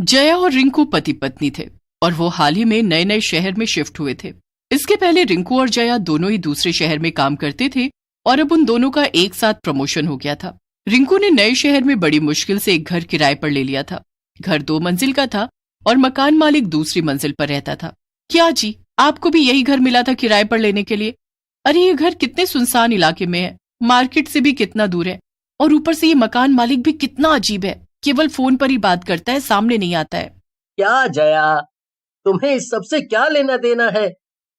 जया और रिंकू पति पत्नी थे और वो हाल ही में नए नए शहर में शिफ्ट हुए थे। इसके पहले रिंकू और जया दोनों ही दूसरे शहर में काम करते थे और अब उन दोनों का एक साथ प्रमोशन हो गया था। रिंकू ने नए शहर में बड़ी मुश्किल से एक घर किराए पर ले लिया था। घर 2 मंजिल का था और मकान मालिक दूसरी मंजिल पर रहता था। क्या जी, आपको भी यही घर मिला था किराए पर लेने के लिए? अरे ये घर कितने सुनसान इलाके में है, मार्केट से भी कितना दूर है, और ऊपर से ये मकान मालिक भी कितना अजीब है, केवल फोन पर ही बात करता है, सामने नहीं आता है। क्या जया, तुम्हें इस सब से क्या लेना देना है?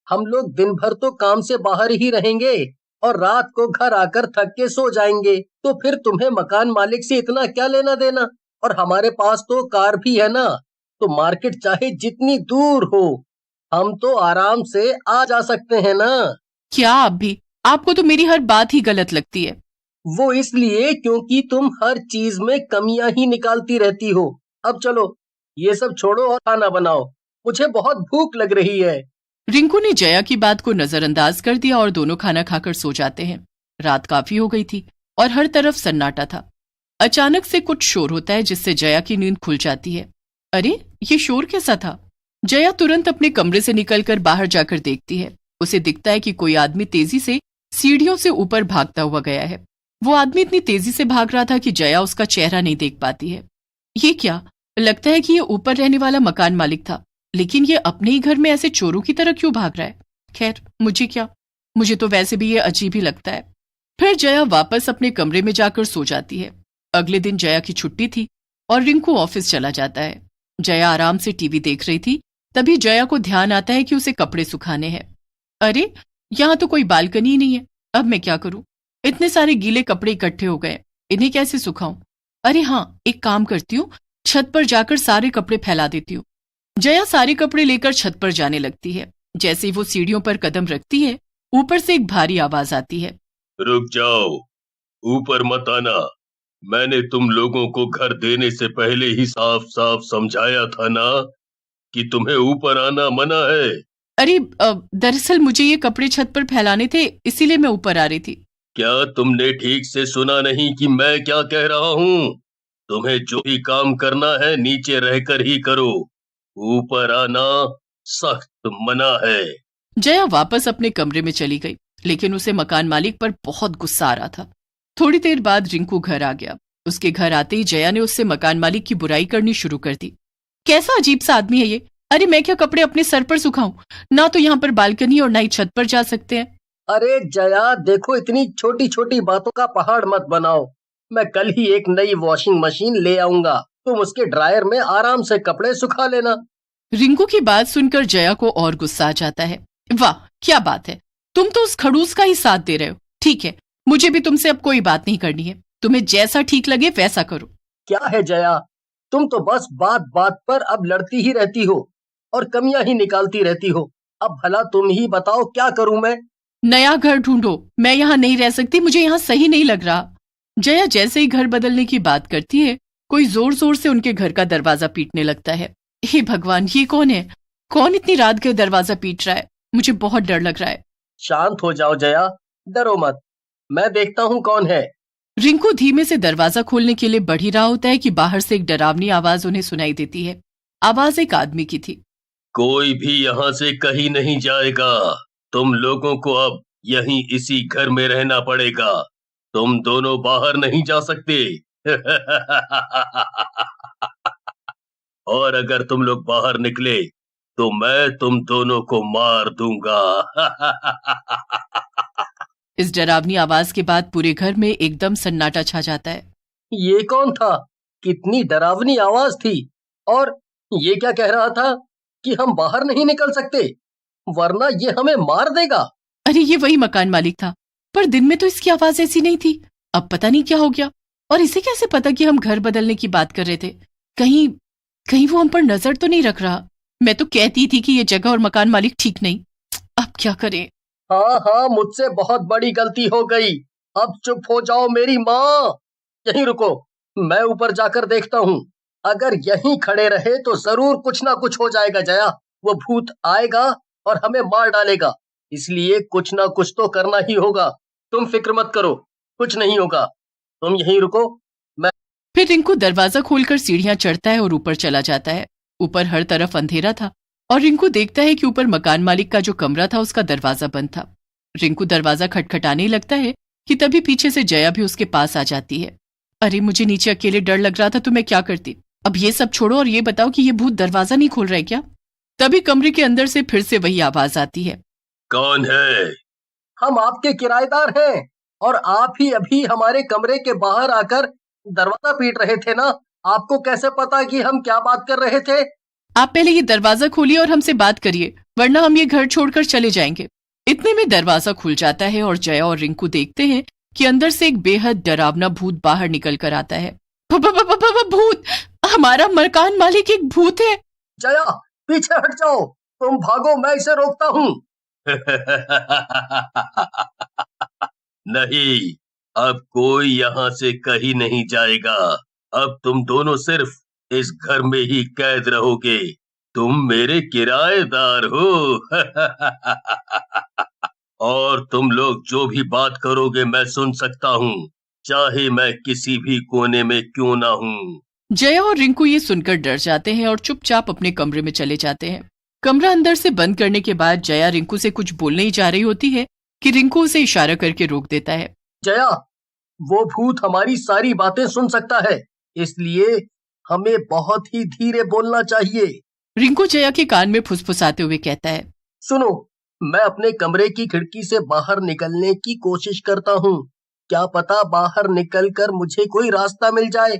हम लोग दिन भर तो काम से बाहर ही रहेंगे और रात को घर आकर थक के सो जाएंगे, तो फिर तुम्हें मकान मालिक से इतना क्या लेना देना? और हमारे पास तो कार भी है ना, तो मार्केट चाहे जितनी दूर हो, हम तो आराम से आ जा सकते हैं ना। क्या आप भी? आपको तो मेरी हर बात ही गलत लगती है। वो इसलिए क्योंकि तुम हर चीज में कमियां ही निकालती रहती हो। अब चलो, ये सब छोड़ो और खाना बनाओ, मुझे बहुत भूख लग रही है। रिंकू ने जया की बात को नजरअंदाज कर दिया और दोनों खाना खाकर सो जाते हैं। रात काफी हो गई थी और हर तरफ सन्नाटा था। अचानक से कुछ शोर होता है जिससे जया की नींद खुल जाती है। अरे ये शोर कैसा था? जया तुरंत अपने कमरे से निकलकर बाहर जाकर देखती है। उसे दिखता है कि कोई आदमी तेजी से सीढ़ियों से ऊपर भागता हुआ गया है। वो आदमी इतनी तेजी से भाग रहा था कि जया उसका चेहरा नहीं देख पाती है। ये क्या? लगता है कि ये ऊपर रहने वाला मकान मालिक था, लेकिन ये अपने ही घर में ऐसे चोरों की तरह क्यों भाग रहा है? खैर, मुझे क्या, मुझे तो वैसे भी ये अजीब ही लगता है। फिर जया वापस अपने कमरे में जाकर सो जाती है। अगले दिन जया की छुट्टी थी और रिंकू ऑफिस चला जाता है। जया आराम से टीवी देख रही थी, तभी जया को ध्यान आता है कि उसे कपड़े सुखाने हैं। अरे यहाँ तो कोई बालकनी ही नहीं है, अब मैं क्या करूं? इतने सारे गीले कपड़े इकट्ठे हो गए, इन्हें कैसे सुखाऊं? अरे हाँ, एक काम करती हूँ, छत पर जाकर सारे कपड़े फैला देती हूँ। जया सारे कपड़े लेकर छत पर जाने लगती है। जैसे ही वो सीढ़ियों पर कदम रखती है, ऊपर से एक भारी आवाज आती है। रुक जाओ, ऊपर मत आना। मैंने तुम लोगों को घर देने से पहले ही साफ साफ समझाया था ना कि तुम्हें ऊपर आना मना है। अरे दरअसल मुझे ये कपड़े छत पर फैलाने थे, इसीलिए मैं ऊपर आ रही थी। क्या तुमने ठीक से सुना नहीं कि मैं क्या कह रहा हूँ? तुम्हें जो भी काम करना है नीचे रहकर ही करो, ऊपर आना सख्त मना है। जया वापस अपने कमरे में चली गई, लेकिन उसे मकान मालिक पर बहुत गुस्सा आ रहा था। थोड़ी देर बाद रिंकू घर आ गया। उसके घर आते ही जया ने उससे मकान मालिक की बुराई करनी शुरू कर दी। कैसा अजीब सा आदमी है ये? अरे मैं क्या कपड़े अपने सर पर सुखाऊं? ना तो यहाँ पर बालकनी और ना ही छत पर जा सकते हैं। अरे जया, देखो, इतनी छोटी छोटी बातों का पहाड़ मत बनाओ। मैं कल ही एक नई वॉशिंग मशीन ले आऊंगा, तुम उसके ड्रायर में आराम से कपड़े सुखा लेना। रिंकू की बात सुनकर जया को और गुस्सा आ जाता है। वाह, क्या बात है, तुम तो उस खड़ूस का ही साथ दे रहे हो। ठीक है, मुझे भी तुमसे अब कोई बात नहीं करनी है। तुम्हें जैसा ठीक लगे वैसा करो। क्या है जया, तुम तो बस बात बात पर अब लड़ती ही रहती हो और कमियां ही निकालती रहती हो। अब भला तुम ही बताओ, क्या करूं मैं? नया घर ढूंढो, मैं यहाँ नहीं रह सकती, मुझे यहाँ सही नहीं लग रहा। जया जैसे ही घर बदलने की बात करती है, कोई जोर जोर से उनके घर का दरवाजा पीटने लगता है। हे भगवान, ये कौन है? कौन इतनी रात के दरवाजा पीट रहा है? मुझे बहुत डर लग रहा है। शांत हो जाओ जया, डरो मत, मैं देखता हूँ कौन है। रिंकू धीमे से दरवाजा खोलने के लिए बढ़ ही रहा होता है कि बाहर से एक डरावनी आवाज उन्हें सुनाई देती है। आवाज एक आदमी की थी। कोई भी यहाँ से कहीं नहीं जाएगा। तुम लोगों को अब यहीं इसी घर में रहना पड़ेगा। तुम दोनों बाहर नहीं जा सकते। और अगर तुम लोग बाहर निकले तो मैं तुम दोनों को मार दूंगा। इस डरावनी आवाज के बाद पूरे घर में एकदम सन्नाटा छा जाता है। ये कौन था? कितनी डरावनी आवाज थी। और ये क्या कह रहा था कि हम बाहर नहीं निकल सकते, वरना ये हमें मार देगा। अरे ये वही मकान मालिक था, पर दिन में तो इसकी आवाज ऐसी नहीं थी। अब पता नहीं क्या हो गया। और इसे कैसे पता कि हम घर बदलने की बात कर रहे थे? कहीं कहीं वो हम पर नजर तो नहीं रख रहा? मैं तो कहती थी कि ये जगह और मकान मालिक ठीक नहीं। अब क्या करें? हाँ हाँ, मुझसे बहुत बड़ी गलती हो गई। अब चुप हो जाओ मेरी माँ। यहीं रुको, मैं ऊपर जाकर देखता हूँ। अगर यहीं खड़े रहे तो जरूर कुछ ना कुछ हो जाएगा जया। वो भूत आएगा और हमें मार डालेगा, इसलिए कुछ ना कुछ तो करना ही होगा। तुम फिक्र मत करो, कुछ नहीं होगा। तुम यहीं रुको, मैं फिर रिंकू दरवाजा खोलकर सीढ़ियां चढ़ता है और ऊपर चला जाता है। ऊपर हर तरफ अंधेरा था और रिंकू देखता है कि ऊपर मकान मालिक का जो कमरा था उसका दरवाजा बंद था। रिंकू दरवाजा खटखटाने लगता है कि तभी पीछे से जया भी उसके पास आ जाती है। अरे मुझे नीचे अकेले डर लग रहा था तो मैं क्या करती। अब ये सब छोड़ो और ये बताओ कि ये भूत दरवाजा नहीं खोल रहा है क्या? तभी कमरे के अंदर से फिर से वही आवाज आती है। कौन है? हम आपके किराएदार हैं और आप ही अभी हमारे कमरे के बाहर आकर दरवाजा पीट रहे थे ना। आपको कैसे पता कि हम क्या बात कर रहे थे? आप पहले ये दरवाजा खोलिए और हमसे बात करिए, वरना हम ये घर छोड़कर चले जाएंगे। इतने में दरवाजा खुल जाता है और जया और रिंकू देखते हैं कि अंदर से एक बेहद डरावना भूत बाहर निकल कर आता है। भूत! हमारा मकान मालिक एक भूत है। जया पीछे हट जाओ, तुम भागो, मैं इसे रोकता हूँ। नहीं, अब कोई यहाँ से कहीं नहीं जाएगा। अब तुम दोनों सिर्फ इस घर में ही कैद रहोगे। तुम मेरे किराएदार हो। और तुम लोग जो भी बात करोगे मैं सुन सकता हूँ, चाहे मैं किसी भी कोने में क्यों ना हूँ। जया और रिंकू ये सुनकर डर जाते हैं और चुपचाप अपने कमरे में चले जाते हैं। कमरा अंदर से बंद करने के बाद जया रिंकू से कुछ बोलने ही जा रही होती है कि रिंकू उसे इशारा करके रोक देता है। जया, वो भूत हमारी सारी बातें सुन सकता है, इसलिए हमें बहुत ही धीरे बोलना चाहिए। रिंकू जया के कान में फुसफुसाते हुए कहता है, सुनो, मैं अपने कमरे की खिड़की से बाहर निकलने की कोशिश करता हूँ। क्या पता बाहर निकलकर मुझे कोई रास्ता मिल जाए।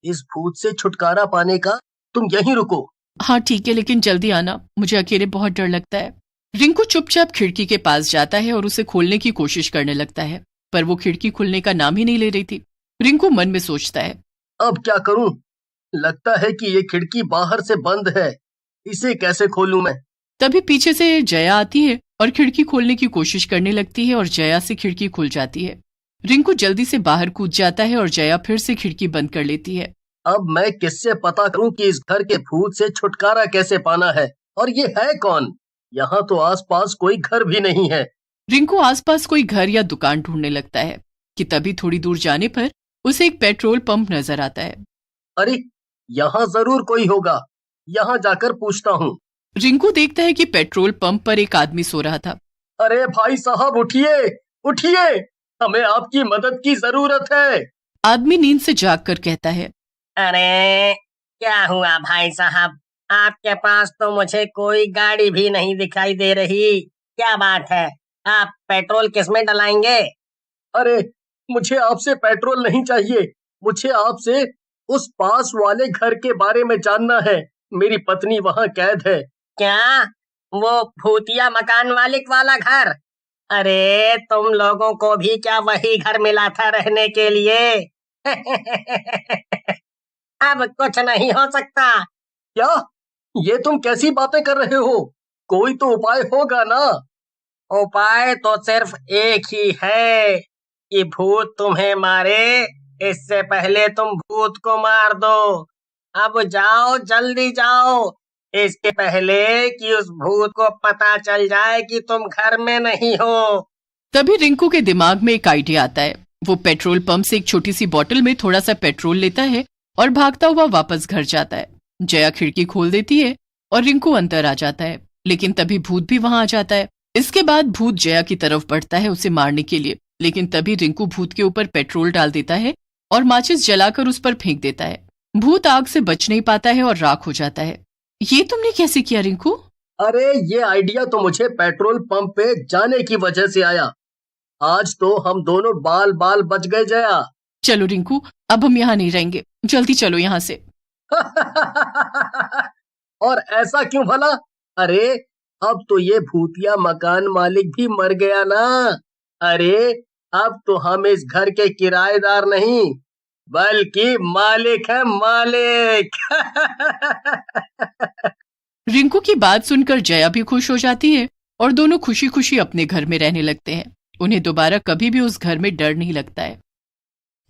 इस भूत से छुटकारा पाने का तुम यहीं रुको। हाँ ठीक है, लेकिन जल्दी आना, मुझे अकेले बहुत डर लगता है। रिंकू चुपचाप खिड़की के पास जाता है और उसे खोलने की कोशिश करने लगता है, पर वो खिड़की खुलने का नाम ही नहीं ले रही थी। रिंकू मन में सोचता है, अब क्या करूं? लगता है कि ये खिड़की बाहर से बंद है, इसे कैसे खोलूं मैं? तभी पीछे से जया आती है और खिड़की खोलने की कोशिश करने लगती है और जया से खिड़की खुल जाती है। रिंकू जल्दी से बाहर कूद जाता है और जया फिर से खिड़की बंद कर लेती है। अब मैं किससे पता करूं कि इस घर के भूत से छुटकारा कैसे पाना है? और ये है कौन? यहाँ तो आसपास कोई घर भी नहीं है। रिंकू आसपास कोई घर या दुकान ढूंढने लगता है कि तभी थोड़ी दूर जाने पर उसे एक पेट्रोल पंप नजर आता है। अरे, यहाँ जरूर कोई होगा, यहाँ जाकर पूछता हूँ। रिंकू देखता है कि पेट्रोल पंप पर एक आदमी सो रहा था। अरे भाई साहब, उठिए उठिए, हमें आपकी मदद की जरूरत है। आदमी नींद से जागकर कहता है, अरे क्या हुआ भाई साहब, आपके पास तो मुझे कोई गाड़ी भी नहीं दिखाई दे रही। क्या बात है, आप पेट्रोल किसमें डलाएंगे? अरे, मुझे आपसे पेट्रोल नहीं चाहिए, मुझे आपसे उस पास वाले घर के बारे में जानना है। मेरी पत्नी वहाँ कैद है। क्या? वो भूतिया मकान मालिक वाला घर? अरे तुम लोगों को भी क्या वही घर मिला था रहने के लिए? अब कुछ नहीं हो सकता। क्या? ये तुम कैसी बातें कर रहे हो? कोई तो उपाय होगा ना? उपाय तो सिर्फ एक ही है कि भूत तुम्हें मारे, इससे पहले तुम भूत को मार दो। अब जाओ, जल्दी जाओ, इसके पहले कि उस भूत को पता चल जाए कि तुम घर में नहीं हो। तभी रिंकू के दिमाग में एक आइडिया आता है। वो पेट्रोल पंप से एक छोटी सी बोतल में थोड़ा सा पेट्रोल लेता है और भागता हुआ वापस घर जाता है। जया खिड़की खोल देती है और रिंकू अंदर आ जाता है, लेकिन तभी भूत भी वहां आ जाता है। इसके बाद भूत जया की तरफ बढ़ता है उसे मारने के लिए, लेकिन तभी रिंकू भूत के ऊपर पेट्रोल डाल देता है और माचिस जलाकर उस पर फेंक देता है। भूत आग से बच नहीं पाता है और राख हो जाता है। ये तुमने कैसे किया रिंकू? अरे, ये आइडिया तो मुझे पेट्रोल पंप पे जाने की वजह से आया। आज तो हम दोनों बाल बाल बच गए जया। चलो रिंकू, अब हम यहाँ नहीं रहेंगे, जल्दी चलो यहाँ से। और ऐसा क्यों भला? अरे, अब तो ये भूतिया मकान मालिक भी मर गया ना। अरे, अब तो हम इस घर के किराएदार नहीं बल्कि मालिक है, मालिक। रिंकू की बात सुनकर जया भी खुश हो जाती है और दोनों खुशी खुशी अपने घर में रहने लगते हैं। उन्हें दोबारा कभी भी उस घर में डर नहीं लगता है।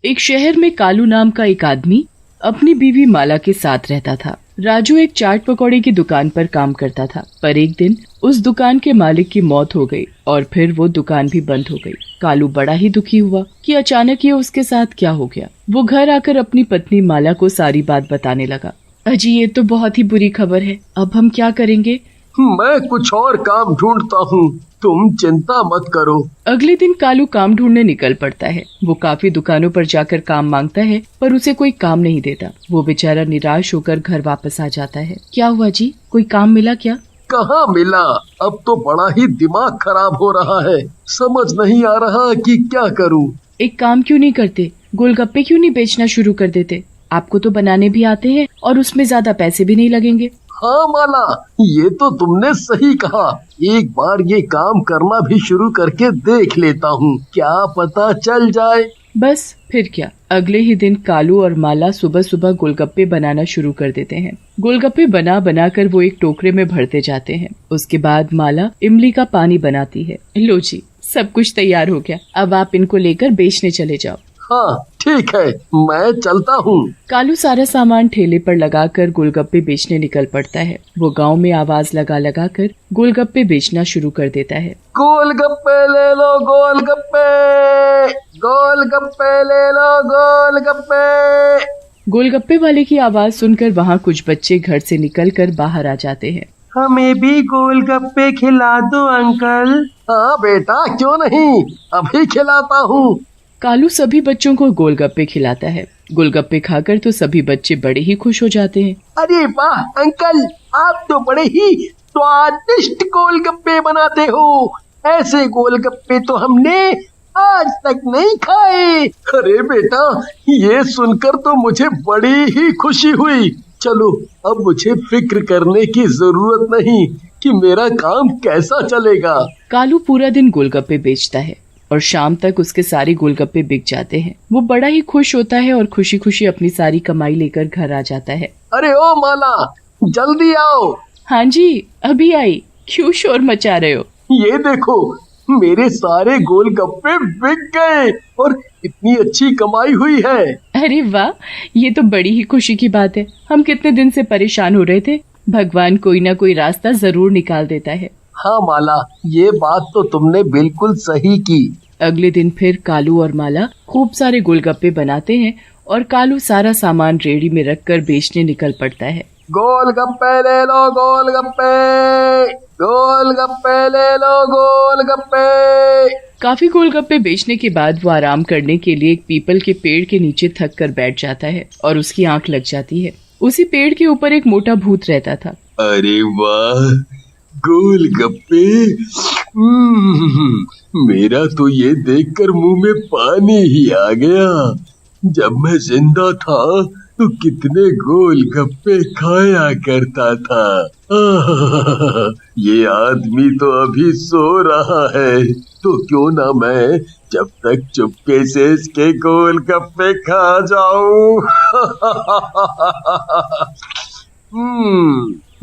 एक शहर में कालू नाम का एक आदमी अपनी बीवी माला के साथ रहता था। राजू एक चाट पकौड़े की दुकान पर काम करता था, पर एक दिन उस दुकान के मालिक की मौत हो गई और फिर वो दुकान भी बंद हो गई। कालू बड़ा ही दुखी हुआ कि अचानक ये उसके साथ क्या हो गया। वो घर आकर अपनी पत्नी माला को सारी बात बताने लगा। अजी ये तो बहुत ही बुरी खबर है, अब हम क्या करेंगे? मैं कुछ और काम ढूंढता हूँ, तुम चिंता मत करो। अगले दिन कालू काम ढूंढने निकल पड़ता है। वो काफी दुकानों पर जाकर काम मांगता है पर उसे कोई काम नहीं देता। वो बेचारा निराश होकर घर वापस आ जाता है। क्या हुआ जी, कोई काम मिला क्या? कहाँ मिला, अब तो बड़ा ही दिमाग खराब हो रहा है, समझ नहीं आ रहा कि क्या करूँ। एक काम क्यों नहीं करते, गोलगप्पे क्यों नहीं बेचना शुरू कर देते? आपको तो बनाने भी आते हैं और उसमें ज्यादा पैसे भी नहीं लगेंगे। हाँ माला, ये तो तुमने सही कहा। एक बार ये काम करना भी शुरू करके देख लेता हूँ, क्या पता चल जाए। बस फिर क्या, अगले ही दिन कालू और माला सुबह सुबह गोलगप्पे बनाना शुरू कर देते हैं। गोलगप्पे बना बना कर वो एक टोकरे में भरते जाते हैं। उसके बाद माला इमली का पानी बनाती है। लो जी, सब कुछ तैयार हो गया, अब आप इनको लेकर बेचने चले जाओ। हाँ ठीक है, मैं चलता हूँ। कालू सारा सामान ठेले पर लगाकर गोलगप्पे बेचने निकल पड़ता है। वो गांव में आवाज लगा लगा कर गोलगप्पे बेचना शुरू कर देता है। गोलगप्पे ले लो गोलगप्पे, गोलगप्पे ले लो गोलगप्पे। गोलगप्पे वाले की आवाज सुनकर वहाँ कुछ बच्चे घर से निकलकर बाहर आ जाते हैं। हमें भी गोलगप्पे खिला दो अंकल। हाँ बेटा, क्यों नहीं, अभी खिलाता हूँ। कालू सभी बच्चों को गोलगप्पे खिलाता है। गोलगप्पे खाकर तो सभी बच्चे बड़े ही खुश हो जाते हैं। अरे वाह अंकल, आप तो बड़े ही स्वादिष्ट गोलगप्पे बनाते हो। ऐसे गोलगप्पे तो हमने आज तक नहीं खाए। अरे बेटा, ये सुनकर तो मुझे बड़ी ही खुशी हुई। चलो, अब मुझे फिक्र करने की जरूरत नहीं कि मेरा काम कैसा चलेगा। कालू पूरा दिन गोलगप्पे बेचता है और शाम तक उसके सारे गोलगप्पे बिक जाते हैं। वो बड़ा ही खुश होता है और खुशी खुशी अपनी सारी कमाई लेकर घर आ जाता है। अरे ओ माला, जल्दी आओ। हाँ जी, अभी आई। क्यों शोर मचा रहे हो? ये देखो, मेरे सारे गोलगप्पे बिक गए और इतनी अच्छी कमाई हुई है। अरे वाह, ये तो बड़ी ही खुशी की बात है। हम कितने दिन से परेशान हो रहे थे, भगवान कोई ना कोई रास्ता जरूर निकाल देता है। हाँ माला, ये बात तो तुमने बिल्कुल सही की। अगले दिन फिर कालू और माला खूब सारे गोलगप्पे बनाते हैं और कालू सारा सामान रेडी में रखकर बेचने निकल पड़ता है। गोलगप्पे ले लो गोलगप्पे, गोलगप्पे ले लो गोलगप्पे। काफी गोलगप्पे बेचने के बाद वो आराम करने के लिए एक पीपल के पेड़ के नीचे थक कर बैठ जाता है और उसकी आंख लग जाती है। उसी पेड़ के ऊपर एक मोटा भूत रहता था। अरे वाह, गोलगप्पे। मेरा तो ये देखकर मुंह में पानी ही आ गया। जब मैं जिंदा था तो कितने गोलगप्पे खाया करता था। ये आदमी तो अभी सो रहा है, तो क्यों ना मैं जब तक चुपके से इसके गोलगप्पे खा जाऊं।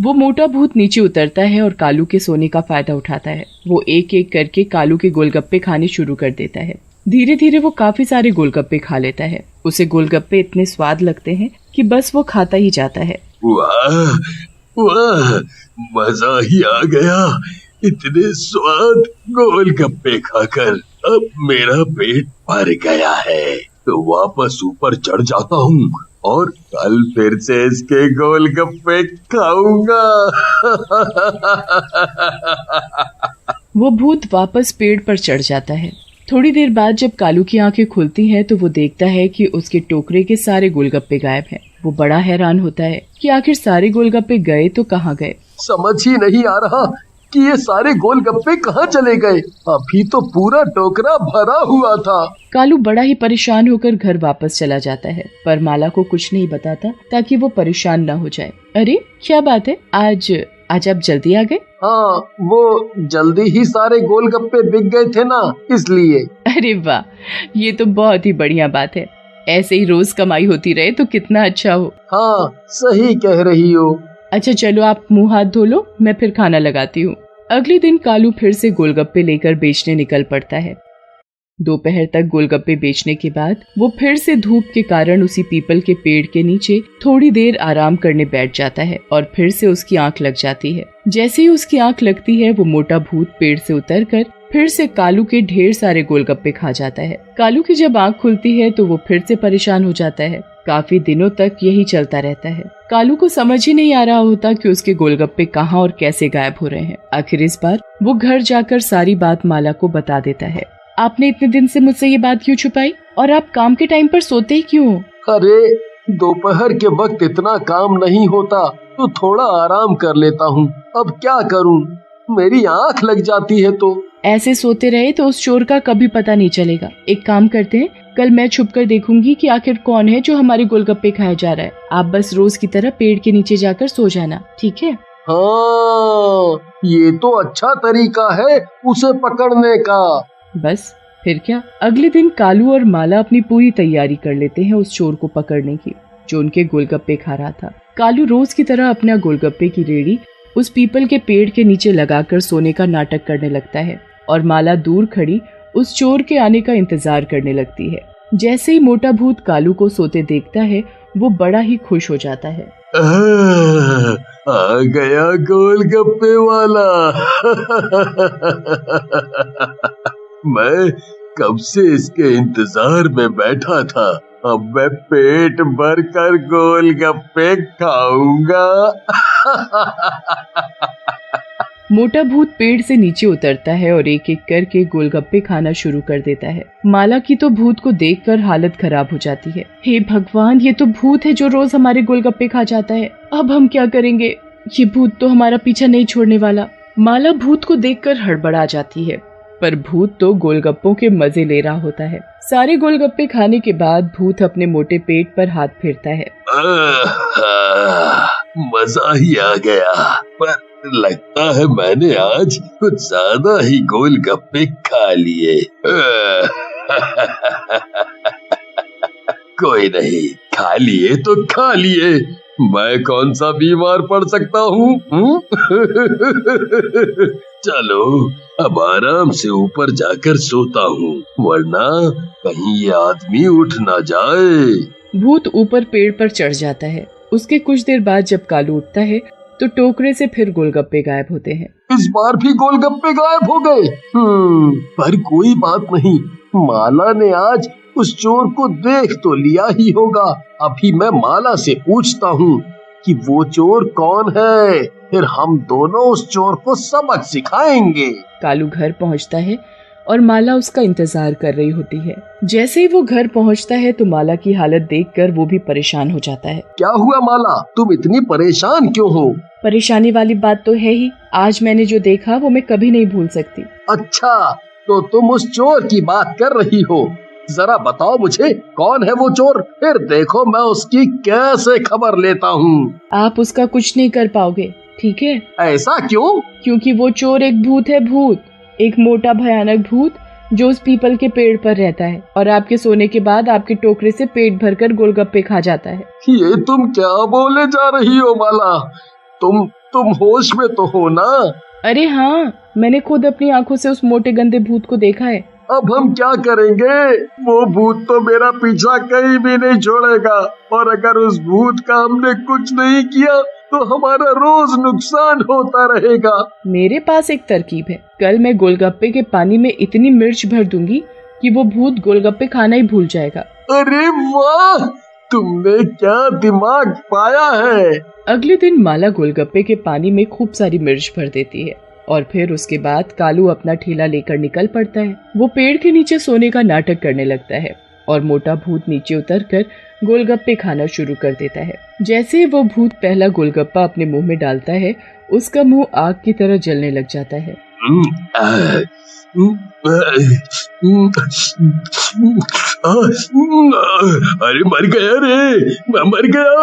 वो मोटा भूत नीचे उतरता है और कालू के सोने का फायदा उठाता है। वो एक एक करके कालू के गोलगप्पे खाने शुरू कर देता है। धीरे धीरे वो काफी सारे गोलगप्पे खा लेता है। उसे गोलगप्पे इतने स्वाद लगते हैं कि बस वो खाता ही जाता है। वाह वाह, मजा ही आ गया इतने स्वाद गोलगप्पे खाकर। अब मेरा पेट भर गया है, तो वापस ऊपर चढ़ जाता हूँ और कल फिर से इसके गोलगप्पे खाऊंगा। वो भूत वापस पेड़ पर चढ़ जाता है। थोड़ी देर बाद जब कालू की आंखें खुलती हैं तो वो देखता है कि उसके टोकरे के सारे गोलगप्पे गायब हैं। वो बड़ा हैरान होता है कि आखिर सारे गोलगप्पे गए तो कहाँ गए। समझ ही नहीं आ रहा कि ये सारे गोलगप्पे कहाँ चले गए। अभी तो पूरा टोकरा भरा हुआ था। कालू बड़ा ही परेशान होकर घर वापस चला जाता है, पर माला को कुछ नहीं बताता ताकि वो परेशान न हो जाए। अरे क्या बात है, आज आप जल्दी आ गए? हाँ, वो जल्दी ही सारे गोलगप्पे बिक गए थे ना, इसलिए। अरे वाह, ये तो बहुत ही बढ़िया बात है। ऐसे ही रोज कमाई होती रहे तो कितना अच्छा हो। हाँ, सही कह रही हो। अच्छा चलो, आप मुंह हाथ धो लो, मैं फिर खाना लगाती हूँ। अगले दिन कालू फिर से गोलगप्पे लेकर बेचने निकल पड़ता है। दोपहर तक गोलगप्पे बेचने के बाद वो फिर से धूप के कारण उसी पीपल के पेड़ के नीचे थोड़ी देर आराम करने बैठ जाता है और फिर से उसकी आंख लग जाती है। जैसे ही उसकी आंख लगती है वो मोटा भूत पेड़ से उतरकर फिर से कालू के ढेर सारे गोलगप्पे खा जाता है। कालू की जब आंख खुलती है तो वो फिर से परेशान हो जाता है। काफी दिनों तक यही चलता रहता है। कालू को समझ ही नहीं आ रहा होता कि उसके गोलगप्पे कहाँ और कैसे गायब हो रहे हैं। आखिर इस बार वो घर जाकर सारी बात माला को बता देता है। आपने इतने दिन से मुझसे ये बात क्यों छुपाई, और आप काम के टाइम पर सोते ही क्यों हो? अरे दोपहर के वक्त इतना काम नहीं होता तो थोड़ा आराम कर लेता हूँ। अब क्या करूँ, मेरी आंख लग जाती है। तो ऐसे सोते रहे तो उस चोर का कभी पता नहीं चलेगा। एक काम करते हैं, कल मैं छुपकर देखूंगी कि आखिर कौन है जो हमारे गोलगप्पे खाया जा रहा है। आप बस रोज की तरह पेड़ के नीचे जाकर सो जाना, ठीक है? हाँ, ये तो अच्छा तरीका है उसे पकड़ने का। बस फिर क्या, अगले दिन कालू और माला अपनी पूरी तैयारी कर लेते हैं उस चोर को पकड़ने की जो उनके गोलगप्पे खा रहा था। कालू रोज की तरह अपना गोलगप्पे की रेडी उस पीपल के पेड़ के नीचे लगाकर सोने का नाटक करने लगता है और माला दूर खड़ी उस चोर के आने का इंतजार करने लगती है। जैसे ही मोटा भूत कालू को सोते देखता है वो बड़ा ही खुश हो जाता है। आ गया गोलगप्पे वाला। मैं कब से इसके इंतजार में बैठा था। अब मैं पेट भर कर गोलगप्पे खाऊंगा। मोटा भूत पेड़ से नीचे उतरता है और एक एक करके गोलगप्पे खाना शुरू कर देता है। माला की तो भूत को देखकर हालत खराब हो जाती है। हे भगवान, ये तो भूत है जो रोज हमारे गोलगप्पे खा जाता है। अब हम क्या करेंगे? ये भूत तो हमारा पीछा नहीं छोड़ने वाला। माला भूत को देखकर हड़बड़ा जाती है, पर भूत तो गोलगप्पों के मजे ले रहा होता है। सारे गोलगप्पे खाने के बाद भूत अपने मोटे पेट पर हाथ फेरता है। मजा ही आ गया, पर लगता है मैंने आज कुछ ज्यादा ही गोलगप्पे खा लिए। कोई नहीं, खा लिए तो खा लिए, मैं कौन सा बीमार पड़ सकता हूँ? चलो अब आराम से ऊपर जाकर सोता हूँ, वरना कहीं ये आदमी उठ ना जाए। भूत ऊपर पेड़ पर चढ़ जाता है। उसके कुछ देर बाद जब कालू उठता है तो टोकरे से फिर गोलगप्पे गायब होते हैं। इस बार भी गोलगप्पे गायब हो गए। पर कोई बात नहीं, माला ने आज उस चोर को देख तो लिया ही होगा। अभी मैं माला से पूछता हूँ कि वो चोर कौन है, फिर हम दोनों उस चोर को सबक सिखाएंगे। कालू घर पहुँचता है और माला उसका इंतजार कर रही होती है। जैसे ही वो घर पहुँचता है तो माला की हालत देखकर वो भी परेशान हो जाता है। क्या हुआ माला, तुम इतनी परेशान क्यों हो? परेशानी वाली बात तो है ही, आज मैंने जो देखा वो मैं कभी नहीं भूल सकती। अच्छा, तो तुम उस चोर की बात कर रही हो। जरा बताओ मुझे, कौन है वो चोर, फिर देखो मैं उसकी कैसे खबर लेता हूँ। आप उसका कुछ नहीं कर पाओगे, ठीक है? ऐसा क्यों? क्योंकि वो चोर एक भूत है, भूत, एक मोटा भयानक भूत जो उस पीपल के पेड़ पर रहता है और आपके सोने के बाद आपके टोकरे से पेट भरकर गोलगप्पे खा जाता है। ये तुम क्या बोले जा रही हो माला? तुम होश में तो हो ना? अरे हाँ, मैंने खुद अपनी आंखों से उस मोटे गंदे भूत को देखा है। अब हम क्या करेंगे? वो भूत तो मेरा पीछा कहीं भी नहीं छोड़ेगा, और अगर उस भूत का हमने कुछ नहीं किया तो हमारा रोज नुकसान होता रहेगा। मेरे पास एक तरकीब है। कल मैं गोलगप्पे के पानी में इतनी मिर्च भर दूंगी कि वो भूत गोलगप्पे खाना ही भूल जाएगा। अरे वाह, तुमने क्या दिमाग पाया है। अगले दिन माला गोलगप्पे के पानी में खूब सारी मिर्च भर देती है और फिर उसके बाद कालू अपना ठेला लेकर निकल पड़ता है। वो पेड़ के नीचे सोने का नाटक करने लगता है और मोटा भूत नीचे उतरकर गोलगप्पे खाना शुरू कर देता है। जैसे ही वो भूत पहला गोलगप्पा अपने मुंह में डालता है, उसका मुंह आग की तरह जलने लग जाता है। अरे मर गया रे, मैं मर गया।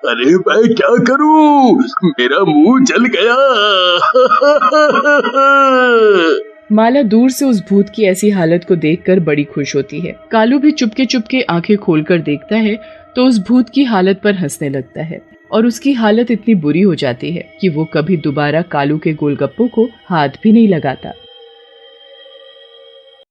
अरे मैं क्या करूं, मेरा मुंह जल गया। माला दूर से उस भूत की ऐसी हालत को देखकर बड़ी खुश होती है। कालू भी चुपके चुपके आंखें खोलकर देखता है तो उस भूत की हालत पर हंसने लगता है और उसकी हालत इतनी बुरी हो जाती है कि वो कभी दोबारा कालू के गोलगप्पों को हाथ भी नहीं लगाता।